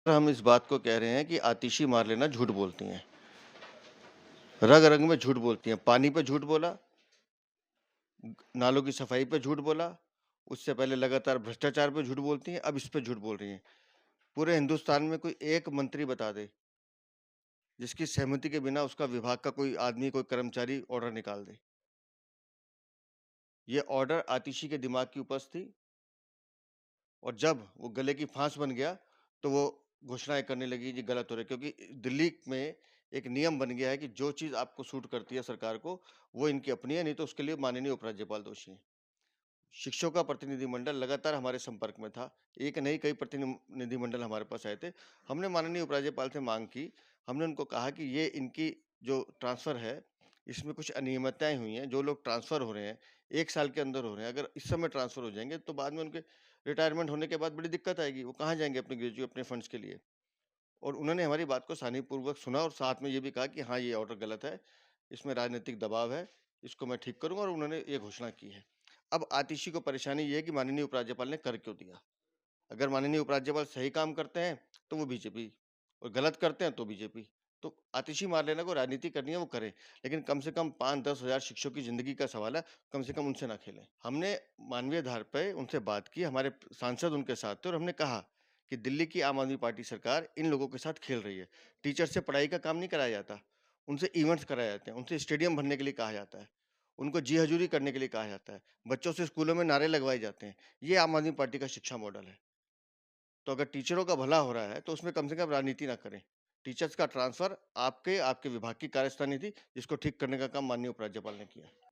हम इस बात को कह रहे हैं कि आतिशी मार लेना झूठ बोलती हैं, रग-रग में झूठ बोलती हैं। पानी पे झूठ बोला, नालों की सफाई पे झूठ बोला, उससे पहले लगातार भ्रष्टाचार पे झूठ बोलती हैं, अब इस पे झूठ बोल रही हैं। पूरे हिंदुस्तान में कोई एक मंत्री बता दे, जिसकी सहमति के बिना उसका विभाग का कोई आदमी, कोई कर्मचारी ऑर्डर निकाल दे। ये ऑर्डर आतिशी के दिमाग की उपज थी और जब वो गले की फांस बन गया, तो वो घोषणाएँ करने लगी जी गलत हो रहा है, क्योंकि दिल्ली में एक नियम बन गया है कि जो चीज़ आपको सूट करती है सरकार को, वो इनकी अपनी है, नहीं तो उसके लिए माननीय उपराज्यपाल दोषी हैं। शिक्षकों का प्रतिनिधिमंडल लगातार हमारे संपर्क में था। एक नहीं, कई प्रतिनिधिमंडल हमारे पास आए थे। हमने माननीय उपराज्यपाल से माँग की, हमने उनको कहा कि ये इनकी जो ट्रांसफ़र है, इसमें कुछ अनियमितताएँ हुई हैं। जो लोग ट्रांसफ़र हो रहे हैं, 1 साल के अंदर हो रहे हैं, अगर इस समय ट्रांसफ़र हो जाएँगे, तो बाद में उनके रिटायरमेंट होने के बाद बड़ी दिक्कत आएगी। वो कहाँ जाएँगे अपने ग्रेजुएट अपने फंड्स के लिए? और उन्होंने हमारी बात को सानीपूर्वक सुना और साथ में ये भी कहा कि हाँ, ये ऑर्डर गलत है, इसमें राजनीतिक दबाव है, इसको मैं ठीक करूँगा, और उन्होंने ये घोषणा की है। अब आतिशी को परेशानी ये है कि माननीय उपराज्यपाल ने कर क्यों दिया? अगर माननीय उपराज्यपाल सही काम करते हैं, तो वो बीजेपी, और गलत करते हैं तो बीजेपी। तो आतिशी मार लेना, को राजनीति करनी है वो करे, लेकिन कम से कम 5-10 हज़ार शिक्षकों की ज़िंदगी का सवाल है, कम से कम उनसे ना खेलें। हमने मानवीय आधार पे उनसे बात की, हमारे सांसद उनके साथ थे, और हमने कहा कि दिल्ली की आम आदमी पार्टी सरकार इन लोगों के साथ खेल रही है। टीचर से पढ़ाई का काम नहीं कराया जाता, उनसे इवेंट्स कराए जाते हैं, उनसे स्टेडियम भरने के लिए कहा जाता है, उनको जी हजूरी करने के लिए कहा जाता है, बच्चों से स्कूलों में नारे लगवाए जाते हैं। ये आम आदमी पार्टी का शिक्षा मॉडल है। तो अगर टीचरों का भला हो रहा है, तो उसमें कम से कम राजनीति ना करें। टीचर्स का ट्रांसफ़र आपके विभाग की कार्यस्थानी थी, जिसको ठीक करने का काम माननीय उपराज्यपाल ने किया।